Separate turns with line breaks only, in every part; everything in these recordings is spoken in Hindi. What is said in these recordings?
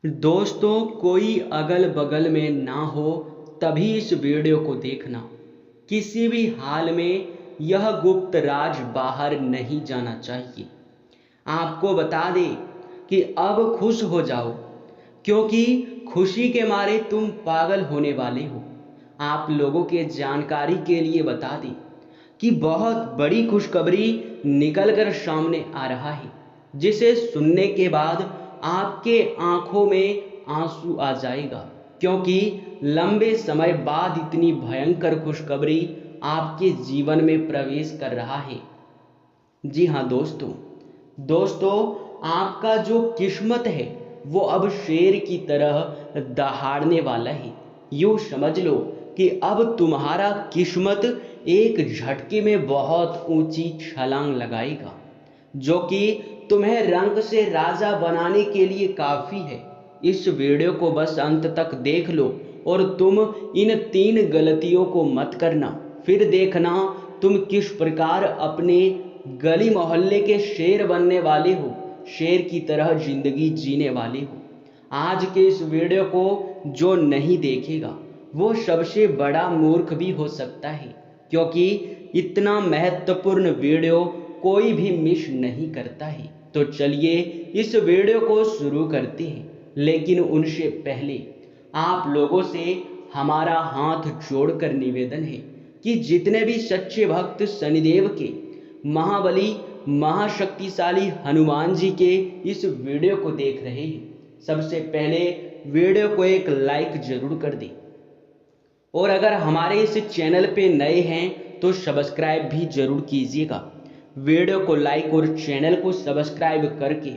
दोस्तों, कोई अगल बगल में ना हो तभी इस वीडियो को देखना। किसी भी हाल में यह गुप्त राज बाहर नहीं जाना चाहिए। आपको बता दें कि अब खुश हो जाओ, क्योंकि खुशी के मारे तुम पागल होने वाले हो। आप लोगों के जानकारी के लिए बता दें कि बहुत बड़ी खुशखबरी निकल कर सामने आ रहा है, जिसे सुनने के बाद आपके आंखों में आंसू आ जाएगा, क्योंकि लंबे समय बाद इतनी भयंकर खुशखबरी आपके जीवन में प्रवेश कर रहा है। जी हाँ दोस्तों, आपका जो किस्मत है वो अब शेर की तरह दहाड़ने वाला है। यूँ समझ लो कि अब तुम्हारा किस्मत एक झटके में बहुत ऊंची छलांग लगाएगा, जो कि तुम्हें रंग से राजा बनाने के लिए काफ़ी है। इस वीडियो को बस अंत तक देख लो और तुम इन 3 गलतियों को मत करना। फिर देखना तुम किस प्रकार अपने गली मोहल्ले के शेर बनने वाले हो, शेर की तरह जिंदगी जीने वाले हो। आज के इस वीडियो को जो नहीं देखेगा वो सबसे बड़ा मूर्ख भी हो सकता है, क्योंकि इतना महत्वपूर्ण वीडियो कोई भी मिस नहीं करता है। तो चलिए इस वीडियो को शुरू करते हैं, लेकिन उनसे पहले आप लोगों से हमारा हाथ जोड़कर निवेदन है कि जितने भी सच्चे भक्त शनिदेव के, महाबली, महाशक्तिशाली हनुमान जी के इस वीडियो को देख रहे हैं, सबसे पहले वीडियो को एक लाइक जरूर कर दें, और अगर हमारे इस चैनल पे नए हैं तो सब्सक्राइब भी जरूर कीजिएगा। वीडियो को लाइक और चैनल को सब्सक्राइब करके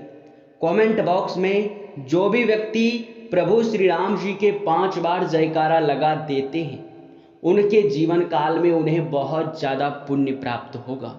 कमेंट बॉक्स में जो भी व्यक्ति प्रभु श्री राम जी के 5 बार जयकारा लगा देते हैं, उनके जीवन काल में उन्हें बहुत ज़्यादा पुण्य प्राप्त होगा।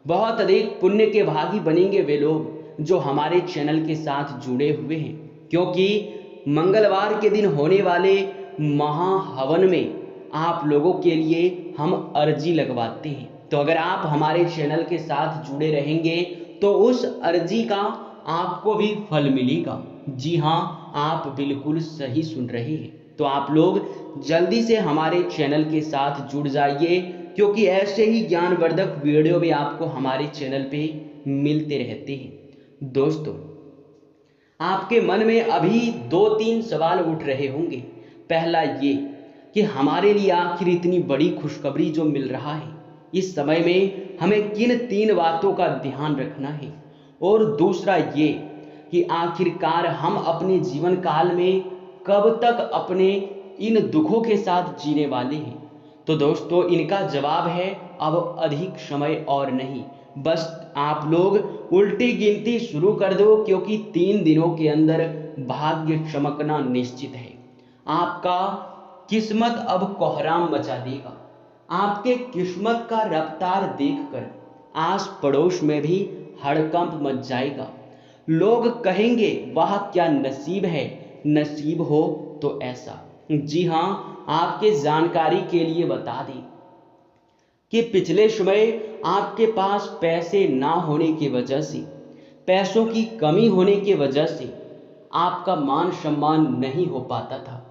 बहुत अधिक पुण्य के भागी बनेंगे वे लोग जो हमारे चैनल के साथ जुड़े हुए हैं, क्योंकि मंगलवार के दिन होने वाले महाहवन में आप लोगों के लिए हम अर्जी लगवाते हैं। तो अगर आप हमारे चैनल के साथ जुड़े रहेंगे तो उस अर्जी का आपको भी फल मिलेगा। जी हाँ, आप बिल्कुल सही सुन रहे हैं। तो आप लोग जल्दी से हमारे चैनल के साथ जुड़ जाइए, क्योंकि ऐसे ही ज्ञानवर्धक वीडियो भी आपको हमारे चैनल पे मिलते रहते हैं। दोस्तों, आपके मन में अभी 2-3 सवाल उठ रहे होंगे। पहला ये कि हमारे लिए आखिर इतनी बड़ी खुशखबरी जो मिल रहा है, इस समय में हमें किन 3 बातों का ध्यान रखना है, और दूसरा ये कि आखिरकार हम अपने जीवन काल में कब तक अपने इन दुखों के साथ जीने वाले हैं। तो दोस्तों, इनका जवाब है अब अधिक समय और नहीं, बस आप लोग उल्टी गिनती शुरू कर दो, क्योंकि 3 दिनों के अंदर भाग्य चमकना निश्चित है। आपका किस्मत अब कोहराम मचा देगा। आपके किस्मत का रफ्तार देखकर आस पड़ोस में भी हड़कंप मच जाएगा। लोग कहेंगे वाह क्या नसीब है, नसीब हो तो ऐसा। जी हाँ, आपके जानकारी के लिए बता दें कि पिछले समय आपके पास पैसे ना होने की वजह से, पैसों की कमी होने की वजह से आपका मान सम्मान नहीं हो पाता था।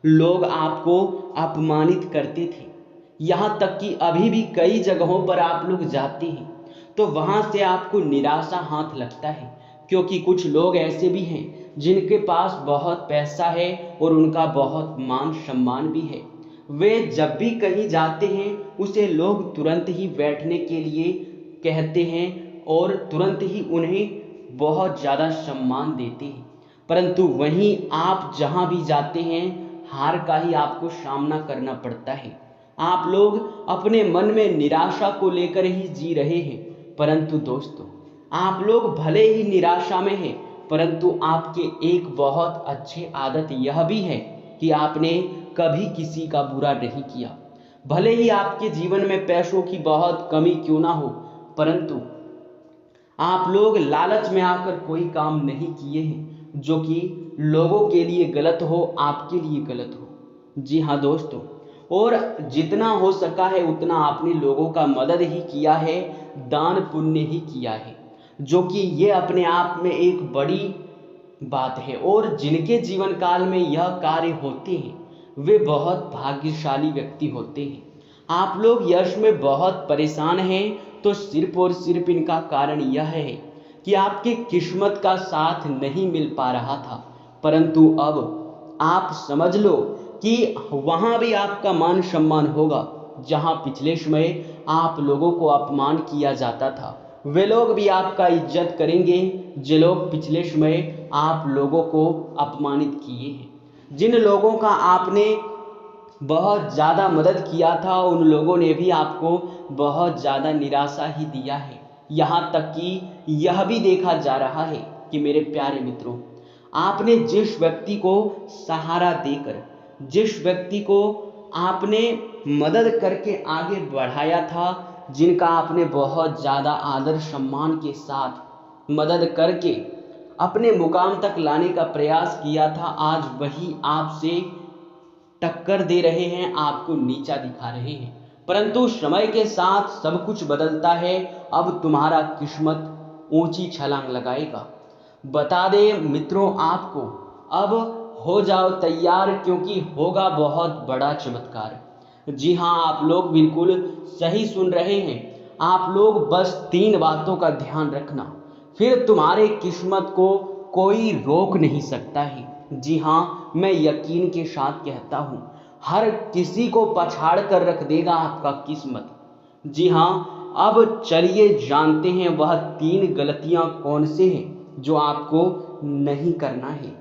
लोग आपको अपमानित करते थे, यहाँ तक कि अभी भी कई जगहों पर आप लोग जाते हैं तो वहाँ से आपको निराशा हाथ लगता है, क्योंकि कुछ लोग ऐसे भी हैं जिनके पास बहुत पैसा है और उनका बहुत मान सम्मान भी है। वे जब भी कहीं जाते हैं उसे लोग तुरंत ही बैठने के लिए कहते हैं और तुरंत ही उन्हें बहुत ज़्यादा सम्मान देते हैं। परंतु वहीं आप जहाँ भी जाते हैं हार का ही आपको सामना करना पड़ता है। आप लोग अपने मन में निराशा को लेकर ही जी रहे हैं, परंतु दोस्तों, आप लोग भले ही निराशा में हैं, परंतु आपके एक बहुत अच्छी आदत यह भी है कि आपने कभी किसी का बुरा नहीं किया। भले ही आपके जीवन में पैसों की बहुत कमी क्यों ना हो, परंतु आप लोग लालच में आकर कोई काम नहीं किए हैं जो कि लोगों के लिए गलत हो, आपके लिए गलत हो। जी हाँ दोस्तों, और जितना हो सका है उतना आपने लोगों का मदद ही किया है, दान पुण्य ही किया है, जो कि ये अपने आप में एक बड़ी बात है। और जिनके जीवन काल में यह कार्य होते हैं वे बहुत भाग्यशाली व्यक्ति होते हैं। आप लोग यश में बहुत परेशान हैं तो सिर्फ और सिर्फ इनका कारण यह है कि आपकी किस्मत का साथ नहीं मिल पा रहा था, परंतु अब आप समझ लो कि वहां भी आपका मान सम्मान होगा। जहां पिछले समय आप लोगों को अपमान किया जाता था, वे लोग भी आपका इज्जत करेंगे जो लोग पिछले समय आप लोगों को अपमानित किए हैं। जिन लोगों का आपने बहुत ज़्यादा मदद किया था उन लोगों ने भी आपको बहुत ज़्यादा निराशा ही दिया है। यहाँ तक कि यह भी देखा जा रहा है कि मेरे प्यारे मित्रों, आपने जिस व्यक्ति को सहारा देकर, जिस व्यक्ति को आपने मदद करके आगे बढ़ाया था, जिनका आपने बहुत ज़्यादा आदर सम्मान के साथ मदद करके अपने मुकाम तक लाने का प्रयास किया था, आज वही आपसे टक्कर दे रहे हैं, आपको नीचा दिखा रहे हैं। परंतु समय के साथ सब कुछ बदलता है। अब तुम्हारा किस्मत ऊंची छलांग लगाएगा। बता दे मित्रों आपको, अब हो जाओ तैयार क्योंकि होगा बहुत बड़ा चमत्कार। जी हाँ, आप लोग बिल्कुल सही सुन रहे हैं। आप लोग बस 3 बातों का ध्यान रखना, फिर तुम्हारे किस्मत को कोई रोक नहीं सकता है। जी हाँ, मैं यकीन के साथ कहता हूँ, हर किसी को पछाड़ कर रख देगा आपका किस्मत। जी हाँ, अब चलिए जानते हैं वह 3 गलतियाँ कौन से हैं जो आपको नहीं करना है।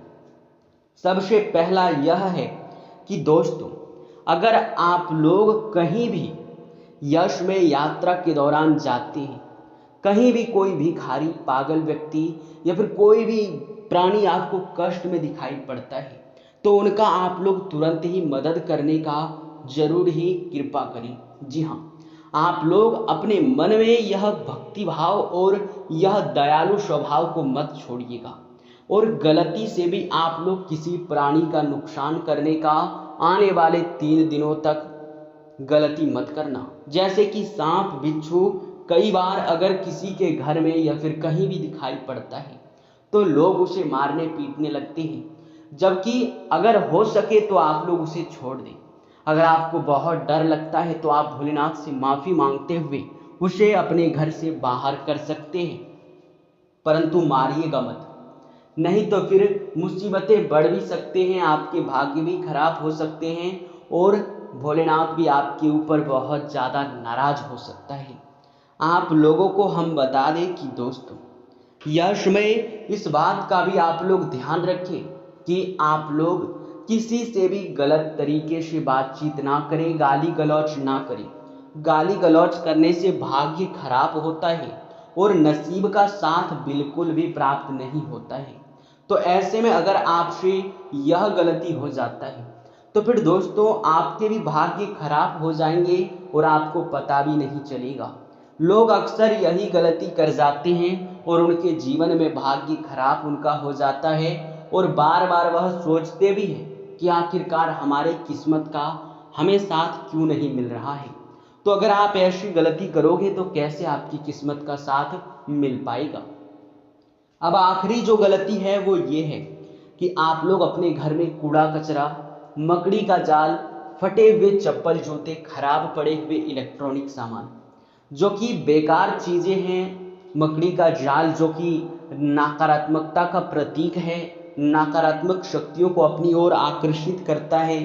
सबसे पहला यह है कि दोस्तों, अगर आप लोग कहीं भी यश में यात्रा के दौरान जाते हैं, कहीं भी कोई भिखारी, पागल व्यक्ति या फिर कोई भी प्राणी आपको कष्ट में दिखाई पड़ता है तो उनका आप लोग तुरंत ही मदद करने का जरूर ही कृपा करें। जी हाँ, आप लोग अपने मन में यह भक्ति भाव और यह दयालु स्वभाव को मत छोड़िएगा। और गलती से भी आप लोग किसी प्राणी का नुकसान करने का आने वाले 3 दिनों तक गलती मत करना। जैसे कि सांप, बिच्छू कई बार अगर किसी के घर में या फिर कहीं भी दिखाई पड़ता है तो लोग उसे मारने पीटने लगते हैं, जबकि अगर हो सके तो आप लोग उसे छोड़ दें। अगर आपको बहुत डर लगता है तो आप भोलेनाथ से माफ़ी मांगते हुए उसे अपने घर से बाहर कर सकते हैं, परंतु मारिएगा मत, नहीं तो फिर मुसीबतें बढ़ भी सकते हैं, आपके भाग्य भी खराब हो सकते हैं और भोलेनाथ भी आपके ऊपर बहुत ज़्यादा नाराज हो सकता है। आप लोगों को हम बता दें कि दोस्तों, यश में इस बात का भी आप लोग ध्यान रखें कि आप लोग किसी से भी गलत तरीके से बातचीत ना करें, गाली गलौच ना करें। गाली गलौच करने से भाग्य खराब होता है और नसीब का साथ बिल्कुल भी प्राप्त नहीं होता है। तो ऐसे में अगर आपसे यह गलती हो जाता है तो फिर दोस्तों आपके भी भाग्य खराब हो जाएंगे और आपको पता भी नहीं चलेगा। लोग अक्सर यही गलती कर जाते हैं और उनके जीवन में भाग्य खराब उनका हो जाता है और बार बार वह सोचते भी हैं कि आखिरकार हमारे किस्मत का हमें साथ क्यों नहीं मिल रहा है। तो अगर आप ऐसी गलती करोगे तो कैसे आपकी किस्मत का साथ मिल पाएगा। अब आखिरी जो गलती है वो ये है कि आप लोग अपने घर में कूड़ा कचरा, मकड़ी का जाल, फटे हुए चप्पल जूते, खराब पड़े हुए इलेक्ट्रॉनिक सामान जो कि बेकार चीज़ें हैं, मकड़ी का जाल जो कि नकारात्मकता का प्रतीक है, नकारात्मक शक्तियों को अपनी ओर आकर्षित करता है,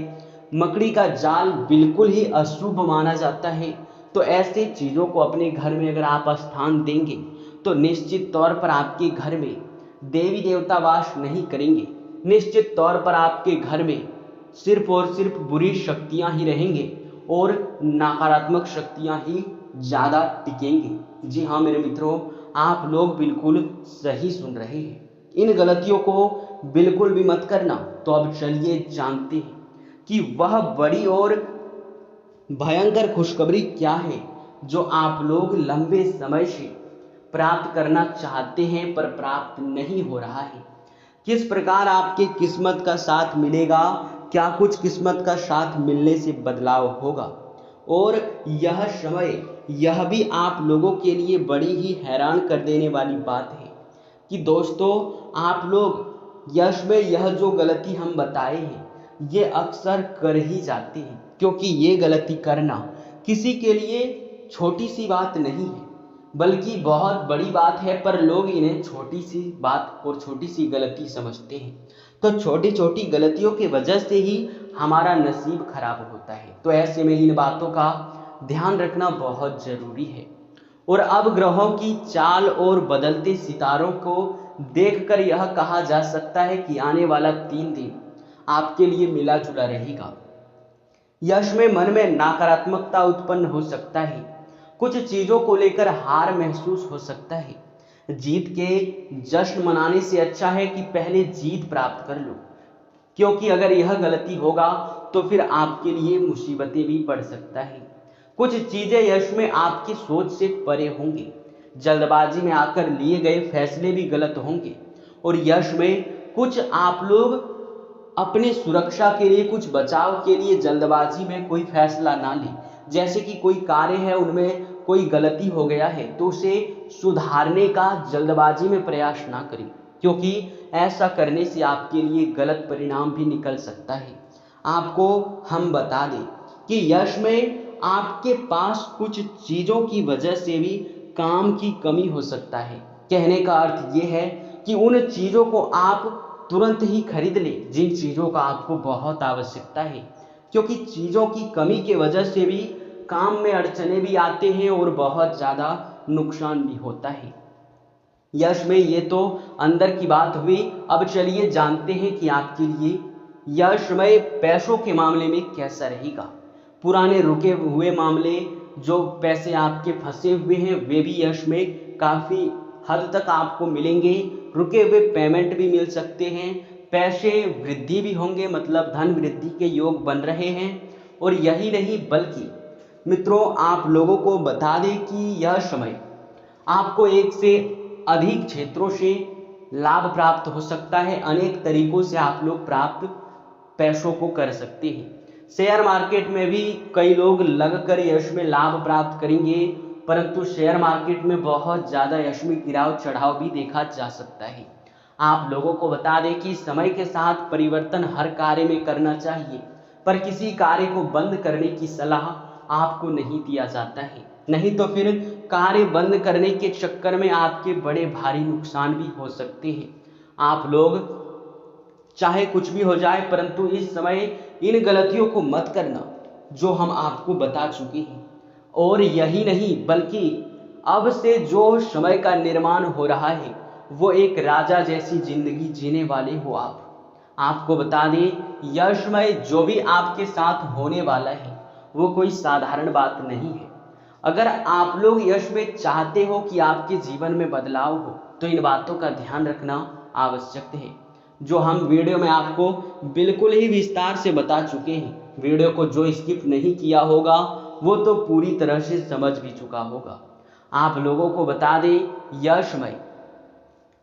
मकड़ी का जाल बिल्कुल ही अशुभ माना जाता है। तो ऐसे चीज़ों को अपने घर में अगर आप स्थान देंगे तो निश्चित तौर पर आपके घर में देवी देवता वास नहीं करेंगे। निश्चित तौर पर आपके घर में सिर्फ और सिर्फ बुरी शक्तियां ही रहेंगे और नकारात्मक शक्तियां ही ज़्यादा टिकेंगी। जी हाँ मेरे मित्रों, आप लोग बिल्कुल सही सुन रहे हैं। इन गलतियों को बिल्कुल भी मत करना। तो अब चलिए जानते हैं कि वह बड़ी और भयंकर खुशखबरी क्या है जो आप लोग लंबे समय से प्राप्त करना चाहते हैं पर प्राप्त नहीं हो रहा है। किस प्रकार आपके किस्मत का साथ मिलेगा, क्या कुछ किस्मत का साथ मिलने से बदलाव होगा। और यह समय, यह भी आप लोगों के लिए बड़ी ही हैरान कर देने वाली बात है कि दोस्तों आप लोग यश में यह जो गलती हम बताए हैं ये अक्सर कर ही जाते हैं, क्योंकि ये गलती करना किसी के लिए छोटी सी बात नहीं है बल्कि बहुत बड़ी बात है, पर लोग इन्हें छोटी सी बात और छोटी सी गलती समझते हैं। तो छोटी छोटी गलतियों की वजह से ही हमारा नसीब खराब होता है। तो ऐसे में इन बातों का ध्यान रखना बहुत जरूरी है। और अब ग्रहों की चाल और बदलते सितारों को देखकर यह कहा जा सकता है कि आने वाला 3 दिन आपके लिए मिला जुला रहेगा। यश में मन में नकारात्मकता उत्पन्न हो सकता है, कुछ चीजों को लेकर हार महसूस हो सकता है। जीत के जश्न मनाने से अच्छा है कि पहले जीत प्राप्त कर लो, क्योंकि अगर यह गलती होगा तो फिर आपके लिए मुसीबतें भी पड़ सकता है। कुछ चीजें यश में आपकी सोच से परे होंगी, जल्दबाजी में आकर लिए गए फैसले भी गलत होंगे। और यश में कुछ आप लोग अपनी सुरक्षा के लिए, कुछ बचाव के लिए जल्दबाजी में कोई फैसला ना लें। जैसे कि कोई कार्य है उनमें कोई गलती हो गया है तो उसे सुधारने का जल्दबाजी में प्रयास ना करें, क्योंकि ऐसा करने से आपके लिए गलत परिणाम भी निकल सकता है। आपको हम बता दें कि यश में आपके पास कुछ चीजों की वजह से भी काम की कमी हो सकता है। कहने का अर्थ यह है कि उन चीजों को आप तुरंत ही खरीद लें जिन चीजों का आपको बहुत आवश्यकता है, क्योंकि चीजों की कमी के वजह से भी काम में अड़चने भी आते हैं और बहुत ज्यादा नुकसान भी होता है। यश में ये तो अंदर की बात हुई। अब चलिए जानते हैं कि आपके लिए यश में पैसों के मामले में कैसा रहेगा। पुराने रुके हुए मामले, जो पैसे आपके फंसे हुए हैं, वे भी यश में काफी हद तक आपको मिलेंगे। रुके हुए पेमेंट भी मिल सकते हैं, पैसे वृद्धि भी होंगे, मतलब धन वृद्धि के योग बन रहे हैं। और यही नहीं बल्कि मित्रों, आप लोगों को बता दें कि यह समय आपको एक से अधिक क्षेत्रों से लाभ प्राप्त हो सकता है। अनेक तरीकों से आप लोग प्राप्त पैसों को कर सकते हैं। शेयर मार्केट में भी कई लोग लगकर यश में लाभ प्राप्त करेंगे, परंतु शेयर मार्केट में बहुत ज्यादा यश में गिराव चढ़ाव भी देखा जा सकता है। आप लोगों को बता दें कि समय के साथ परिवर्तन हर कार्य में करना चाहिए, पर किसी कार्य को बंद करने की सलाह आपको नहीं दिया जाता है, नहीं तो फिर कार्य बंद करने के चक्कर में आपके बड़े भारी नुकसान भी हो सकते हैं। आप लोग चाहे कुछ भी हो जाए, परंतु इस समय इन गलतियों को मत करना जो हम आपको बता चुके हैं। और यही नहीं बल्कि अब से जो समय का निर्माण हो रहा है वो एक राजा जैसी जिंदगी जीने वाले हो आप। आपको बता दें, यश में जो भी आपके साथ होने वाला है वो कोई साधारण बात नहीं है। अगर आप लोग यश में चाहते हो कि आपके जीवन में बदलाव हो तो इन बातों का ध्यान रखना आवश्यक है, जो हम वीडियो में आपको बिल्कुल ही विस्तार से बता चुके हैं। वीडियो को जो स्किप नहीं किया होगा वो तो पूरी तरह से समझ भी चुका होगा। आप लोगों को बता दें, यश में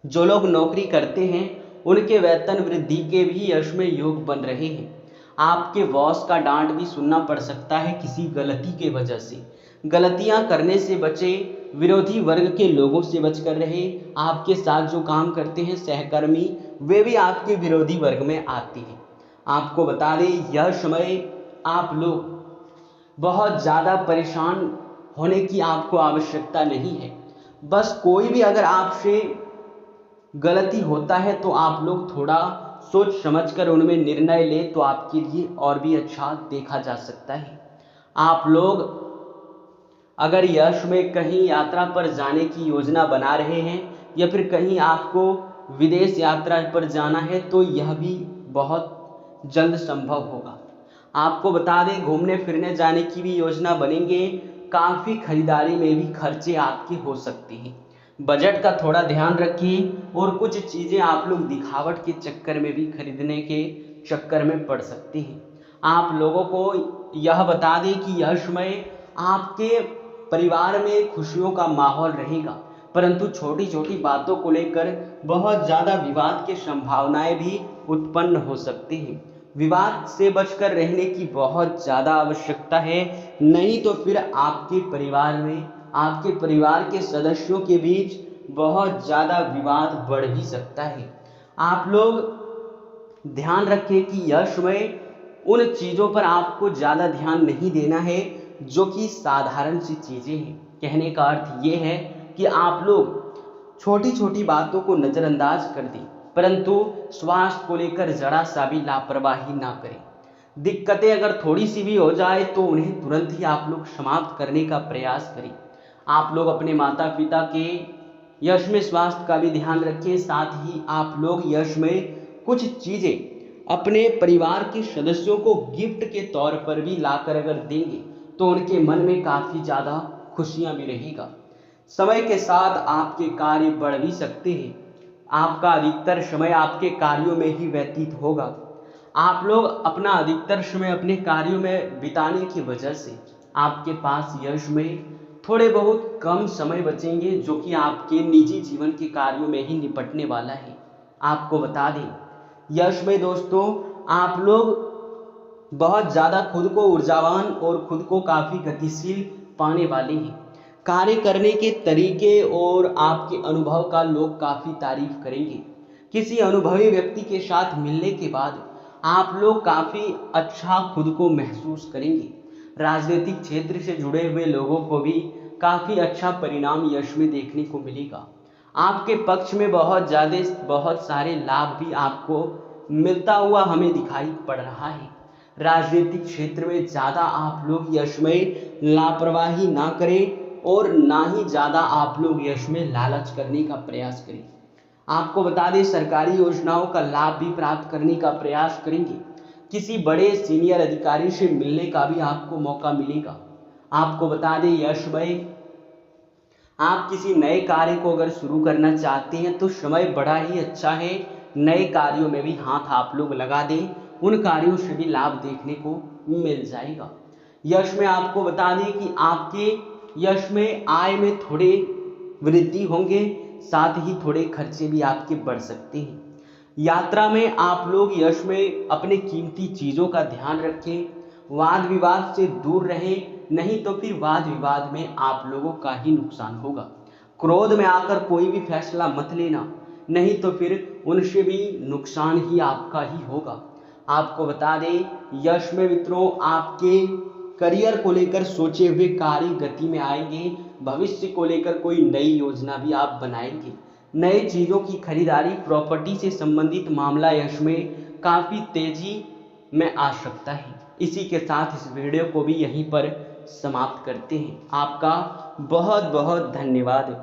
जो लोग नौकरी करते हैं उनके वेतन वृद्धि के भी यश में योग बन रहे हैं। आपके बॉस का डांट भी सुनना पड़ सकता है किसी गलती के वजह से। गलतियां करने से बचे, विरोधी वर्ग के लोगों से बचकर रहे। आपके साथ जो काम करते हैं सहकर्मी, वे भी आपके विरोधी वर्ग में आते हैं। आपको बता दें, यह समय आप लोग बहुत ज़्यादा परेशान होने की आपको आवश्यकता नहीं है। बस कोई भी अगर आपसे गलती होता है तो आप लोग थोड़ा सोच समझकर उनमें निर्णय ले तो आपके लिए और भी अच्छा देखा जा सकता है। आप लोग अगर यश में कहीं यात्रा पर जाने की योजना बना रहे हैं या फिर कहीं आपको विदेश यात्रा पर जाना है तो यह भी बहुत जल्द संभव होगा। आपको बता दें, घूमने फिरने जाने की भी योजना बनेंगे। काफ़ी खरीदारी में भी खर्चे आपके हो सकते हैं। बजट का थोड़ा ध्यान रखिए और कुछ चीज़ें आप लोग दिखावट के चक्कर में भी खरीदने के चक्कर में पड़ सकते हैं। आप लोगों को यह बता दें कि यह समय आपके परिवार में खुशियों का माहौल रहेगा, परंतु छोटी छोटी बातों को लेकर बहुत ज़्यादा विवाद की संभावनाएं भी उत्पन्न हो सकती हैं। विवाद से बचकर रहने की बहुत ज़्यादा आवश्यकता है, नहीं तो फिर आपके परिवार में, आपके परिवार के सदस्यों के बीच बहुत ज़्यादा विवाद बढ़ भी सकता है। आप लोग ध्यान रखें कि यश में उन चीज़ों पर आपको ज़्यादा ध्यान नहीं देना है जो कि साधारण सी चीज़ें हैं। कहने का अर्थ ये है कि आप लोग छोटी छोटी बातों को नज़रअंदाज कर दें, परंतु स्वास्थ्य को लेकर जरा सा भी लापरवाही ना करें। दिक्कतें अगर थोड़ी सी भी हो जाए तो उन्हें तुरंत ही आप लोग समाप्त करने का प्रयास करें। आप लोग अपने माता पिता के यश में स्वास्थ्य का भी ध्यान रखें। साथ ही आप लोग यश में कुछ चीज़ें अपने परिवार के सदस्यों को गिफ्ट के तौर पर भी लाकर अगर देंगे तो उनके मन में काफ़ी ज़्यादा खुशियाँ भी रहेगा। समय के साथ आपके कार्य बढ़ भी सकते हैं। आपका अधिकतर समय आपके कार्यों में ही व्यतीत होगा। आप लोग अपना अधिकतर समय अपने कार्यों में बिताने की वजह से आपके पास यश में थोड़े बहुत कम समय बचेंगे, जो कि आपके निजी जीवन के कार्यों में ही निपटने वाला है। आपको बता दें, यश में दोस्तों आप लोग बहुत ज़्यादा खुद को ऊर्जावान और खुद को काफ़ी गतिशील पाने वाले हैं। कार्य करने के तरीके और आपके अनुभव का लोग काफ़ी तारीफ करेंगे। किसी अनुभवी व्यक्ति के साथ मिलने के बाद आप लोग काफ़ी अच्छा खुद को महसूस करेंगे। राजनीतिक क्षेत्र से जुड़े हुए लोगों को भी काफ़ी अच्छा परिणाम यश में देखने को मिलेगा। आपके पक्ष में बहुत सारे लाभ भी आपको मिलता हुआ हमें दिखाई पड़ रहा है। राजनीतिक क्षेत्र में ज़्यादा आप लोग यश में लापरवाही ना करें और ना ही ज़्यादा आप लोग यश में लालच करने का प्रयास करें। आपको बता दें, सरकारी योजनाओं का लाभ भी प्राप्त करने का प्रयास करेंगे। किसी बड़े सीनियर अधिकारी से मिलने का भी आपको मौका मिलेगा। आपको बता दें, यश में आप किसी नए कार्य को अगर शुरू करना चाहते हैं तो समय बड़ा ही अच्छा है। नए कार्यों में भी हाथ आप लोग लगा दें, उन कार्यों से भी लाभ देखने को मिल जाएगा। यश में आपको बता दें कि आपके यश में आय में थोड़े वृद्धि होंगे, साथ ही थोड़े खर्चे भी आपके बढ़ सकते हैं। यात्रा में आप लोग यश में अपने कीमती चीज़ों का ध्यान रखें। वाद विवाद से दूर रहें, नहीं तो फिर वाद विवाद में आप लोगों का ही नुकसान होगा। क्रोध में आकर कोई भी फैसला मत लेना, नहीं तो फिर उनसे भी नुकसान ही आपका ही होगा। आपको बता दें, यश में मित्रों आपके करियर को लेकर सोचे हुए कार्य गति में आएंगे। भविष्य को लेकर कोई नई योजना भी आप बनाएंगे। नए चीज़ों की खरीदारी, प्रॉपर्टी से संबंधित मामला यश में काफ़ी तेजी में आ सकता है। इसी के साथ इस वीडियो को भी यहीं पर समाप्त करते हैं। आपका बहुत बहुत धन्यवाद।